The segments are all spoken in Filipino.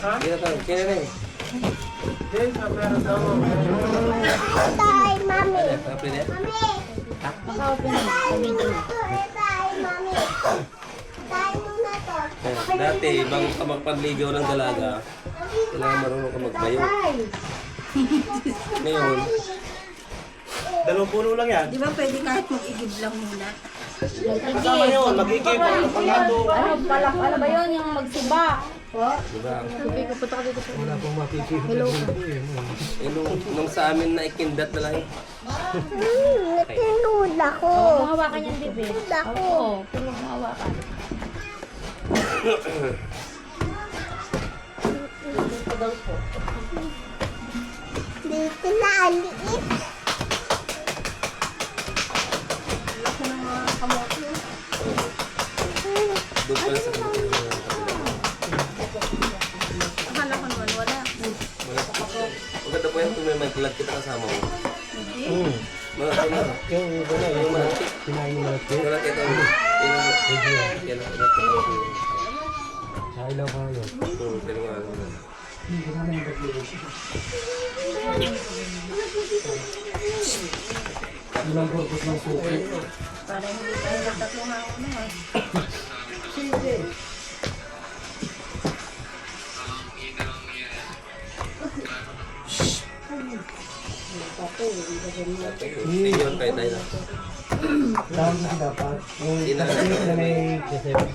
Kaya tayo, kaya na eh. Tay, mami. Apa ini? Tay, mami. Tay muna to. Dati, bago ka magpanligaw ng dalaga, kailangan marunong ka magbayo. Ngayon, 2 puno lang yan. Di ba pwede kahit mag-igib lang muna? Kasama yun, mag-ikip. Pangato. Ano ba yun? Yung magsiba. diba? Wala pong makikita. Nung sa amin na ikindat na lang. Tinula ko. Mahawakan yung bibig. Tinula ko. Oo, tulog mahawakan. Dito na aliit. Doon pala sa Akala ko naman wala. maganda po yan kung may maglag kita kasama mo. Mga ano, Yung wala, yung malaki. kinain mo malaki. Wala kita ang kailangan kita. Sa ilaw pa yun. Ilang purpose ng suki. Para hindi tayo nagtatlong ako na. Yun kayo tayo na. Tama dapat. Yung tatlong na may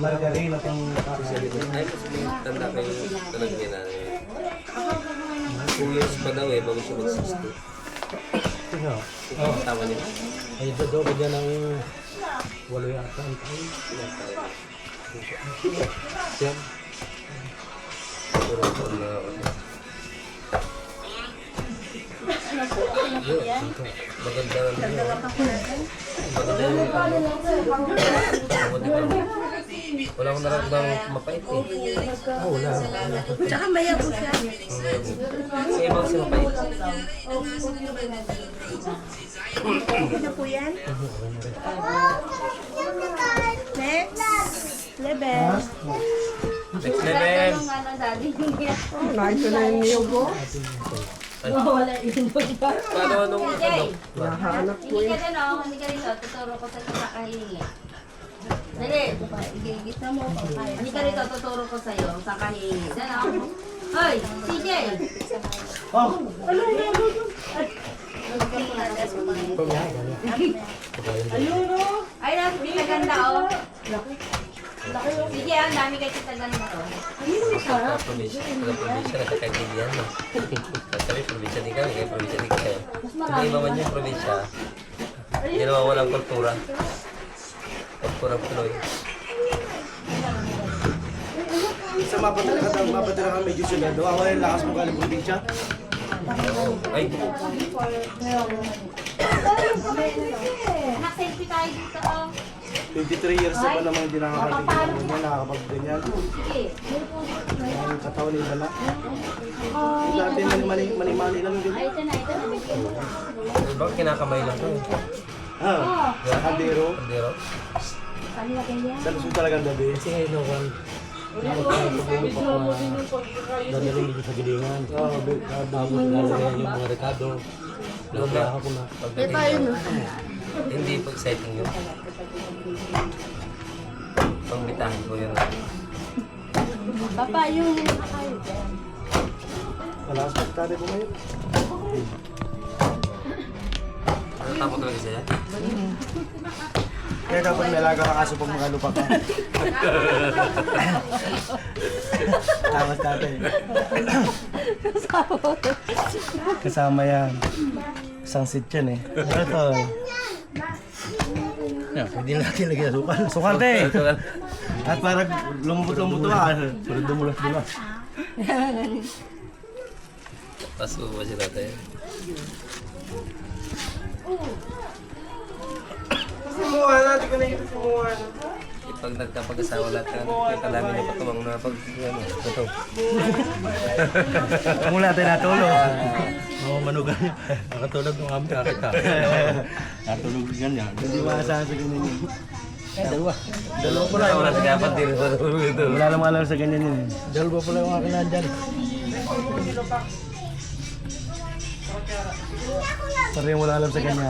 margarine at yung Ay, mas may tanda kayo talaga na. 2 years pa daw eh, bago siya mag-60. Tama niya. ay dodo dyan ng 8 yata. Yan. Maganda wala akong nararamdang mapait eh. Wala. Tsaka maya po siya. Sa ibang siya mapait. Okay na po yan. Next. Level. Next level! Nga ng daddy. Narito na yung niyog ko. Wala yun. Paano anong ano? Nahanap ko Hindi yun. ka dyan, hindi ka rito. Tuturo ko sa kakahihingi. Dali. Igigit na mo. Hindi ka rito, tuturo ko sa'yo sa kahihingi. Dyan ako. Hoy, CJ! Ay, nasa pinaganda oh. Sige, ang dami kayo kitaganda to. Probinsya, nakakaibigan no? Kami probinsya din kami, kaya probinsya din kayo. Hindi iba man yung probinsya. Hindi naman walang kultura. Kultura Pinoy. Sa mapadala ka medyo sila. Wala yung lakas mo galing probinsya. Ay, Nak-selfie tayo dito oh. 23 years na pa naman hindi nakakapag-ganyan. Nakakapag-ganyan. Sige. Ang katawan ni Bala. Dati mani-mani lang yung Ay, ito na, ito na. Bigyan mo. bakit kinakamay lang to? Sa Kaldero. Kaldero? Kanila kaya. Sa Luzon talagang gabi. Kasi ngayon ako, nakapagpapulupak na dadaling dito sa gilingan. Tapos lalagyan yung mga rekado. Naglaha ko na. Hindi po exciting yun. Pangbitahan ko yun. Papa, yung akayo dyan. Malakas pa tatay ko ngayon. Natapos talaga siya? Kaya dapat may alaga ka kaso pag makalupa ka. Tamas tatay. Kasama yan. Isang sit yan eh. Ano to? Pwede natin lagyan sa sukal. Sukal te! At parang lumubot-lumubot ka. Pero dumulas-dulas. Pasko ba siya natin? Simuha na, di ko na ito simuha na. Pag nagkapag-asawa lahat ka, kita namin yung patumang na pag ano, ito. Mula tayo natulog. Oo, manugan niya. Nakatulog ng kami kakita. Natulog ganyan. Hindi maasahan sa ganyan yun. Dalawa. Dalawa pala. Wala sa kapat din sa ito. Wala namang alam sa ganyan yun. Dalawa pala yung akin nandyan. Pero yung wala alam sa ganyan.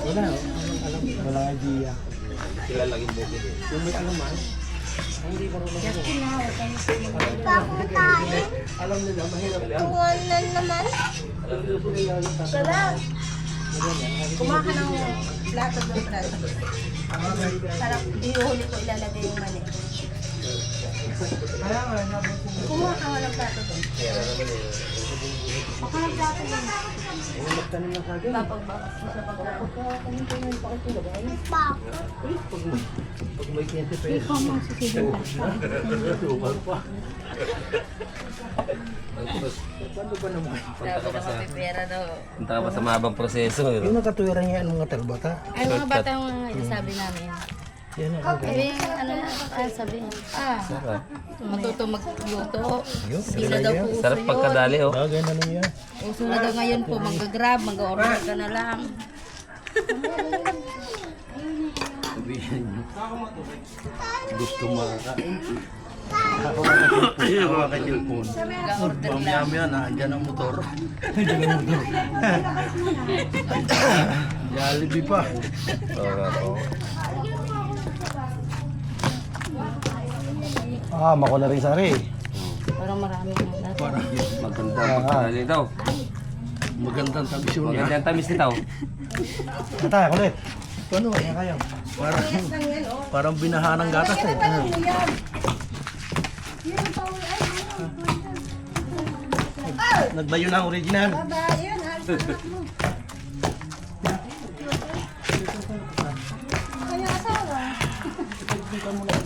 Wala. Walang idea. Sila laging bukid eh. Yung may alaman, hindi marunong ako. Ako tayo. Alam nila, mahirap yan. Tuwanan naman. Sarap. Kumaha ka ng plato doon, Brad. Sarap. Iuhuli ko ilalagay yung mani. Kumuha ka ng plato doon. Baka ng plato doon. Magtanim lang sa akin. Papagbakas mo sa pagkakas. Pag may 20 pesos. Sukal pa. Paano ba naman? Punta ka pa sa... Pera daw. Punta ka pa sa mahabang proseso. Yung nakatuwiran niya ang mga tarbata. Ay, mga bata yung sabi namin. Yan ang Sabi, ano na, sabi niya. Sarap. Matuto magluto. Yun, Hindi na daw po uso Sarap yun. pagkadali oh. bagay na niya. Uso na daw ngayon po, mag-grab, mag-order ka na lang. Sabihin niyo. Gusto makakain. Ako ka cellphone. Mag-order lang. Mamaya na, andyan ang motor. Andyan ang motor. Jollibee pa. Oo. Ah, mako na rin sari. Parang marami na lahat. Parang Maganda ang pagkadali daw. magandang tabisyon niya. Maganda ang tamis nito. Tatay, kulit. Paano? Yan kayo. Parang binaha ng gatas eh. Nagbayo na ang original.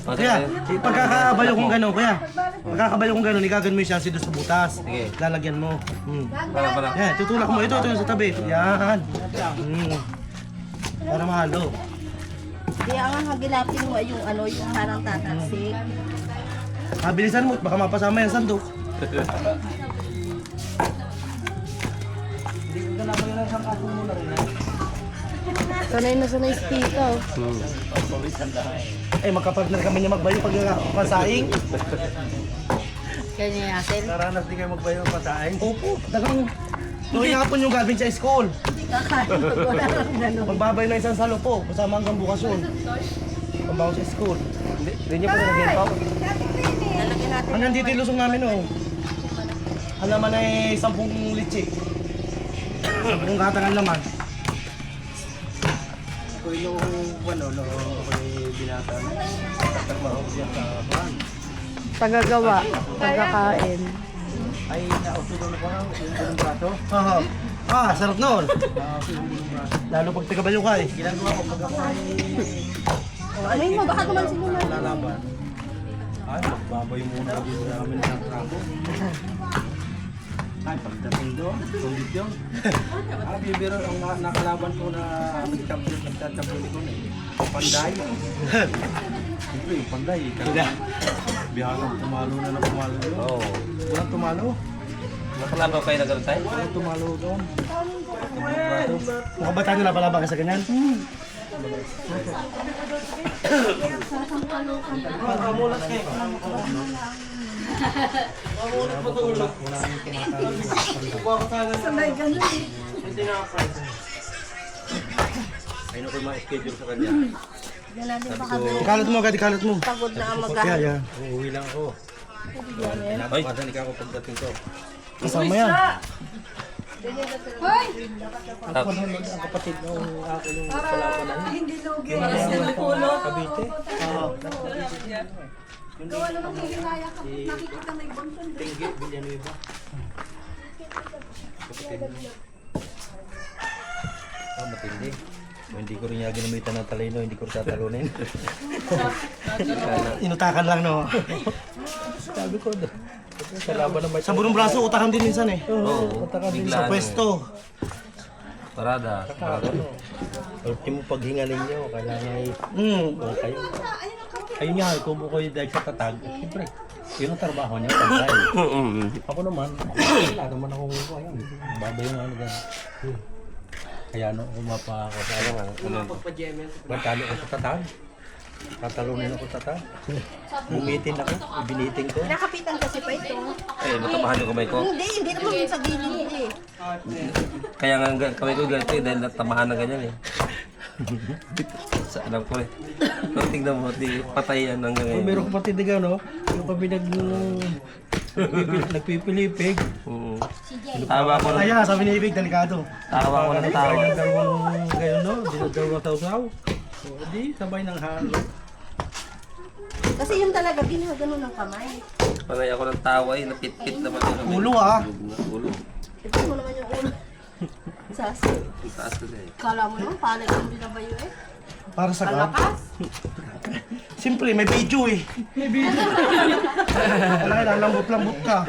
Kaya, pagkakabayo kong gano'n, kuya. Pagkakabayo kong gano'n, ikagan mo yung siya doon sa butas. Sige. Lalagyan mo. Para. Yan, tutulak mo. Ito yung sa tabi. Yan. Para mahalo. Kaya ang hagilapin mo ay yung ano, yung parang tataksik. Bilisan mo, baka mapasama yung sandok. Sanay na sanay si Tito. Eh, magkapartner kami niya magbayo pag pasaing. Kaya niya natin. Naranas din kayo magbayo ng pasaing? Opo, dagang tuwing hapon yung galing sa school. Kakain pag wala kang gano'n. Magbabayo na isang salo po, kasama hanggang bukas yun. Pambaho sa school. Hindi niyo pa nalagyan pa. Lalagyan natin. Hanggang dito yung lusong namin oh. Alaman ay 10 litsi. 10 katang alaman. Ako yung ano, ako'y binata. Tatrabaho siya sa bahan. Tagagawa, tagakain. Ay, nauso doon na parang yung braso. Oo. Ah, sarap noon. Lalo pag tagabayo ka eh. Ginagawa ko pag ako ay May mo, baka naman siguro. lalaban. Ay, magbabayo muna dito namin ng trapo. Ay, pagdating doon, sulit yun. Ang bibiro, ang nakalaban ko na nagtatapuli ko na eh. Panday. Siyempre, yung panday. Kaya, bihang tumalo na pumalo yun. Oo. Walang tumalo. Nakalaban kayo na gano'n tayo? Walang tumalo doon. Mga bata nila palaban ka sa ganyan? Mamulat kayo. Mamulat mo tulog. Sanay gano'n. Hindi na ako. Ayun ko ma-schedule sa kanya. Yan natin baka Ikalat mo agad, ikalat mo. pagod na ang Kaya mag-ahit. yan. Uuwi lang ako. Pinapapasan ikaw pagdating ko. Kasama yan. Tapos, Ang kapatid ng ako yung palapanan. Hindi lugi. Yung pulo. Cavite. Oo. Gawa naman yung hinaya ka. Nakikita na ibang Tinggi, Villanueva. Ah, matindi. Kung hindi ko rin niya ginamitan ng talino, hindi ko rin tatalunin. Inutakan lang no. Sabi ko, sa laban ng Sa burong braso, utakan din minsan eh. oo. Sa Biglaan. pwesto. Parada. ultimo paghinga ninyo, kailangan ay kayo. Ayun nga, kung ko yung dahil sa tatag, siyempre, yun ang trabaho niya, pagkain. Ako naman, wala naman ako ayun, babay yung ano gano'n. Kaya no, umapa ako sa ano, batalo ko sa tatag. Tatalunin ako tata. Bumitin ako, ibiniting ko. Nakapitan kasi pa ito. Eh, matabahan yung kamay ko. Hindi naman sa gilid eh. Kaya nga ang kamay ko ganito eh, dahil natabahan na ganyan eh. Sa alam ko eh. Pero tignan mo, di patayan hanggang Oh, ngayon. meron ko pati diga, no? Yung kami nagpipilipig. Oo. Tawa ko na. Kaya, sabi ni Ibig, delikado. Tawa ko na tawa. Kaya dalawang gayon, no? Dalawang tausaw. So, di, sabay ng halo. Kasi yung talaga ginagano ng kamay. Panay ako ng tawa eh, napit-pit naman yung kamay. Ulo, ah. Ulo. Ito mo naman yung ulo. Sasi. Ang taas kasi eh. Kala mo naman, palag yung binabayo eh. Para sa kan. Malakas. Siyempre, may video eh. May video. Wala kailangan lambot-lambot ka.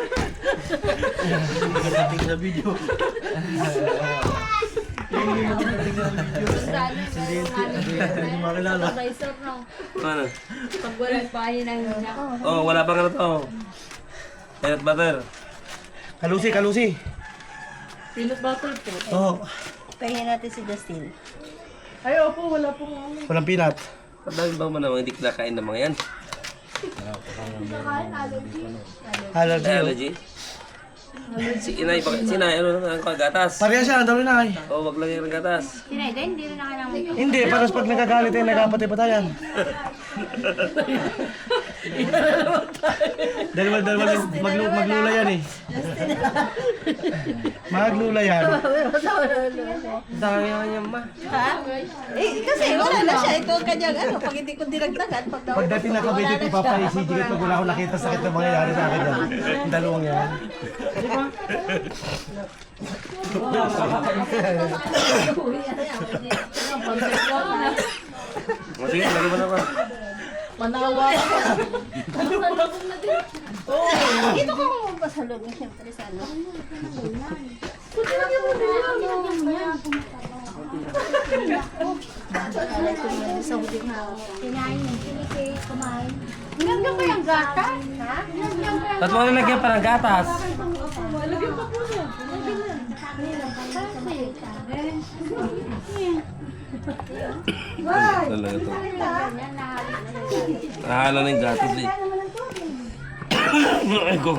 Hindi ka natin sa video. Hindi makilala. Supervisor, no? Ano? Pag walang pahin ng niya. Oh, wala pang ano to. Peanut butter. Kalusi, kalusi. Peanut butter po. Oo. Pahingin natin si Justin. Ay, opo, wala pong Walang peanut. Ang dami ba mo namang hindi kinakain ng mga yan? Allergy. Ay, allergy? Si inay, si inay, ano ang gatas? Pareha siya, ang dami na ay. Oh, wag lang yung gatas. Sinay din, hindi rin na kailangan. Hindi, paras pag nagagalit ay nagapatay-patayan. Dalawa maglula yan eh. Maglula yan. Dami naman yan, ma. Ha? Eh, kasi wala na siya. Ito ang kanyang ano, pag hindi ko dinagdagan, pag daw. Pagdating na kabiti ko papaisig pag wala akong nakita sakit na mangyayari sa akin yan. Yung dalawang yan. O sige, lagi mo naman. Manawa ako. Ito ko kung pasalog ng siyempre sa ano. Sa huli na ako. Kinain, kinikik, kumain. Nilagyan ko yung gata. Ha? Nilagyan ko Ba't mo nilagyan pa ng gatas? Nilagyan pa po niya. Talaga to. Nahala na yung gatas eh. Ay ko.